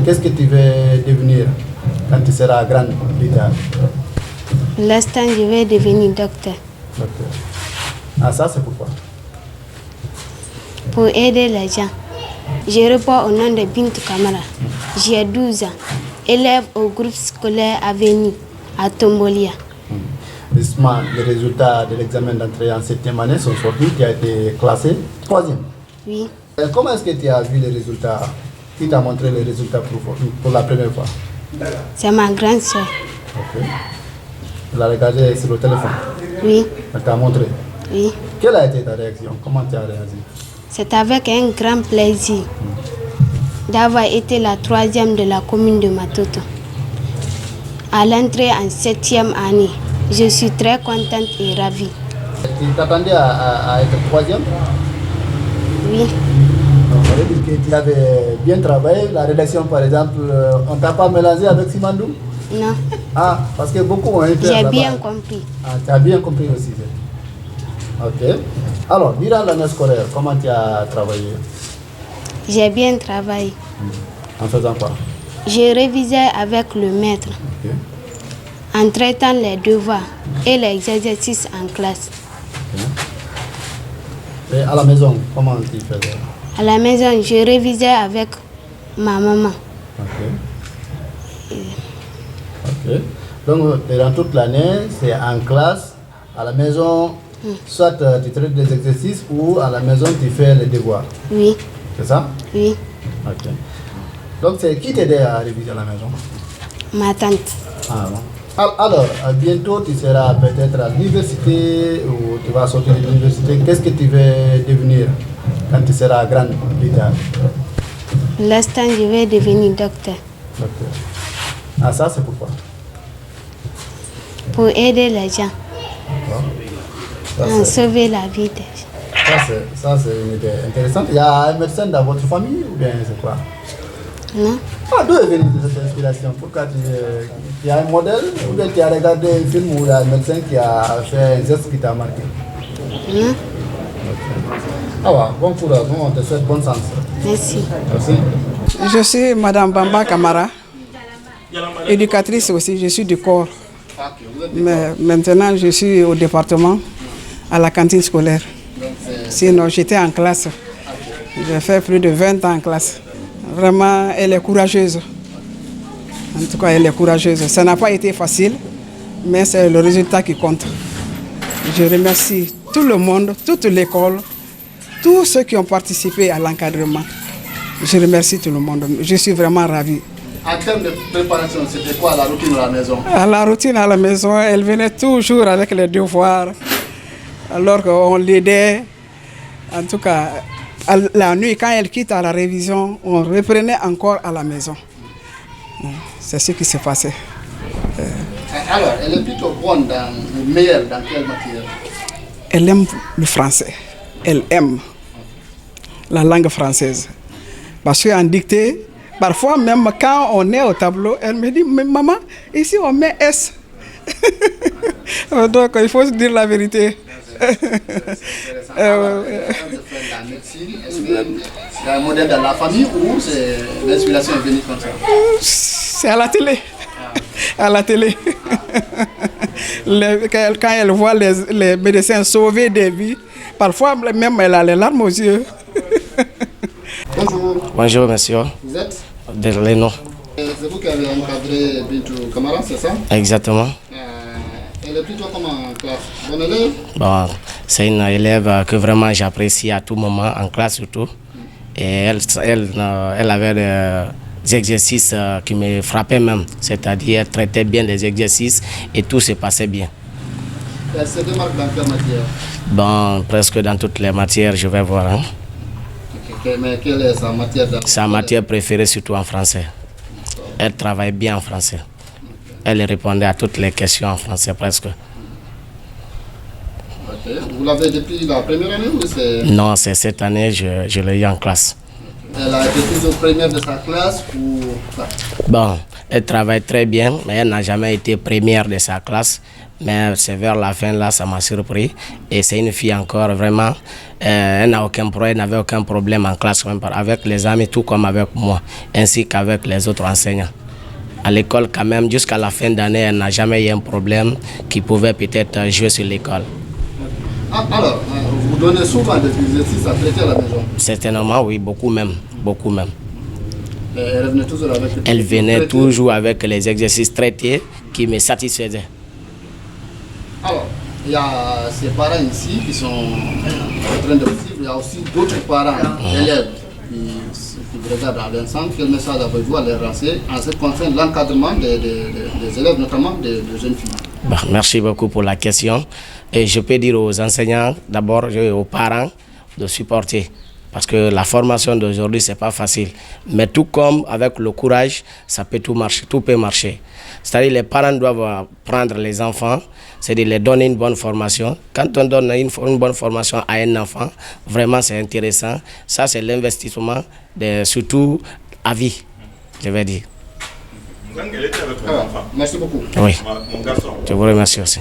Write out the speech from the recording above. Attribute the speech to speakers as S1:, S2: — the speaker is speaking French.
S1: qu'est-ce que tu veux devenir quand tu seras grande plus tard?
S2: Pour l'instant, je vais devenir docteur.
S1: Docteur. Ah, ça c'est pourquoi?
S2: Pour aider les gens. Je réponds au nom de Bintou Kamara. J'ai 12 ans. Élève au groupe scolaire Avenue à Tombolia.
S1: Justement, les résultats de l'examen d'entrée en 7e année sont sortis. Tu as été classé 3e.
S2: Oui.
S1: Comment est-ce que tu as vu les résultats? Qui t'a montré les résultats pour la première fois?
S2: C'est ma grande soeur.
S1: Ok. Tu l'as regardé sur le téléphone?
S2: Oui.
S1: Elle t'a montré?
S2: Oui.
S1: Quelle a été ta réaction? Comment tu as réagi?
S2: C'est avec un grand plaisir d'avoir été la 3e de la commune de Matoto. À l'entrée en 7e année, je suis très contente et ravie.
S1: Tu t'attendais à être 3e?
S2: Oui.
S1: Donc, ça veut dire que tu avais bien travaillé. La rédaction, par exemple, on ne t'a pas mélangé avec Simandou?
S2: Non.
S1: Ah, parce que beaucoup ont été
S2: J'ai
S1: là-bas.
S2: bien compris.
S1: Ah, tu as bien compris aussi. Ok. Alors, durant l'année scolaire, comment tu as travaillé?
S2: J'ai bien travaillé.
S1: En faisant quoi?
S2: J'ai révisé avec le maître,
S1: Ok.
S2: en traitant les devoirs et les exercices en classe.
S1: Okay. Et à la maison, comment tu faisais?
S2: À la maison, je révisais avec ma maman.
S1: Ok. Ok. Donc, durant toute l'année, c'est en classe, à la maison, soit tu traites des exercices ou à la maison, tu fais les devoirs.
S2: Oui.
S1: C'est ça?
S2: Oui.
S1: Ok. Donc, c'est qui t'aidait à réviser à la maison?
S2: Ma tante.
S1: Ah bon. Alors, bientôt, tu seras peut-être à l'université ou tu vas sortir de l'université. Qu'est-ce que tu veux devenir quand tu seras grande plus tard?
S2: Pour l'instant, je vais devenir docteur.
S1: Docteur. Ah, ça, c'est pourquoi?
S2: Pour aider les gens.
S1: Ça,
S2: Sauver la vie des gens.
S1: Ça, c'est une idée intéressante. Il y a un médecin dans votre famille ou bien c'est quoi?
S2: Non?
S1: Ah, d'où est venue cette inspiration? Pourquoi tu as un modèle ou bien tu as regardé un film où il y a un médecin qui a fait un geste qui t'a marqué?
S2: Non?
S1: Ah ouais, bon courage, on te souhaite bonne chance.
S2: Merci.
S1: Merci.
S3: Je suis Madame Bamba Kamara, éducatrice aussi, je suis du corps. Mais maintenant, je suis au département, à la cantine scolaire. Sinon, j'étais en classe. J'ai fait plus de 20 ans en classe. Vraiment, elle est courageuse. En tout cas, elle est courageuse. Ça n'a pas été facile, mais c'est le résultat qui compte. Je remercie tout le monde, toute l'école, tous ceux qui ont participé à l'encadrement. Je remercie tout le monde. Je suis vraiment ravie.
S1: En termes de préparation, c'était quoi la routine à la maison?
S3: À la routine à la maison, elle venait toujours avec les devoirs, alors qu'on l'aidait. En tout cas, la nuit, quand elle quitte à la révision, on reprenait encore à la maison. C'est ce qui s'est passé.
S1: Alors, elle est plutôt bonne, meilleure dans quelle matière?
S3: Elle aime le français. Elle aime la langue française. Parce qu'en dictée, parfois même quand on est au tableau, elle me dit, mais maman, ici on met S. Donc il faut se dire la vérité.
S1: La médecine, est-ce que c'est un modèle dans la famille ou l'inspiration est venue comme ça?
S3: C'est à la télé. À la télé. Quand elle voit les médecins sauver des vies, parfois même elle a les larmes aux yeux.
S1: Bonjour.
S4: Bonjour monsieur.
S1: Vous êtes?
S4: De Lénon.
S1: C'est vous qui avez encadré Bintou Kamara, c'est ça?
S4: Exactement.
S1: Elle est plutôt comment en classe? Bonne élève?
S4: Bon, c'est une élève que vraiment j'apprécie à tout moment, en classe surtout. Et elle avait des exercices qui me frappaient même. C'est-à-dire, elle traitait bien les exercices et tout se passait bien.
S1: Elle se démarque dans quelle matière?
S4: Bon, presque dans toutes les matières, je vais voir. Hein.
S1: Mais quelle est sa matière?
S4: Sa matière préférée, surtout en français. Elle travaille bien en français. Elle répondait à toutes les questions en français presque.
S1: Okay. Vous l'avez depuis la première année ou c'est...
S4: Non, c'est cette année, je l'ai eu en classe.
S1: Elle a été toujours première de sa classe ou...
S4: Bon, Elle travaille très bien, mais elle n'a jamais été première de sa classe. Mais c'est vers la fin, là, ça m'a surpris. Et c'est une fille encore, vraiment, elle n'avait aucun problème en classe, même avec les amis, tout comme avec moi, ainsi qu'avec les autres enseignants. À l'école, quand même, jusqu'à la fin d'année, elle n'a jamais eu un problème qui pouvait peut-être jouer sur l'école.
S1: Alors, vous donnez souvent des exercices à traiter à la maison?
S4: Certainement, oui, beaucoup même, beaucoup même.
S1: Elle
S4: venait toujours avec les exercices traités qui me satisfaisaient.
S1: Alors, il y a ces parents ici qui sont en train de suivre. Il y a aussi d'autres parents, élèves, qui regardent dans l'ensemble. Quel message avez-vous à leur lancer en ce qui concerne l'encadrement des élèves, notamment des jeunes filles?
S4: Merci beaucoup pour la question. Et je peux dire aux enseignants, d'abord aux parents, de supporter. Parce que la formation d'aujourd'hui, ce n'est pas facile. Mais tout comme avec le courage, ça peut tout marcher, tout peut marcher. C'est-à-dire les parents doivent prendre les enfants, c'est-à-dire les donner une bonne formation. Quand on donne une bonne formation à un enfant, vraiment c'est intéressant. Ça, c'est l'investissement, surtout à vie, je vais dire.
S1: Merci beaucoup.
S4: Oui, je vous remercie aussi.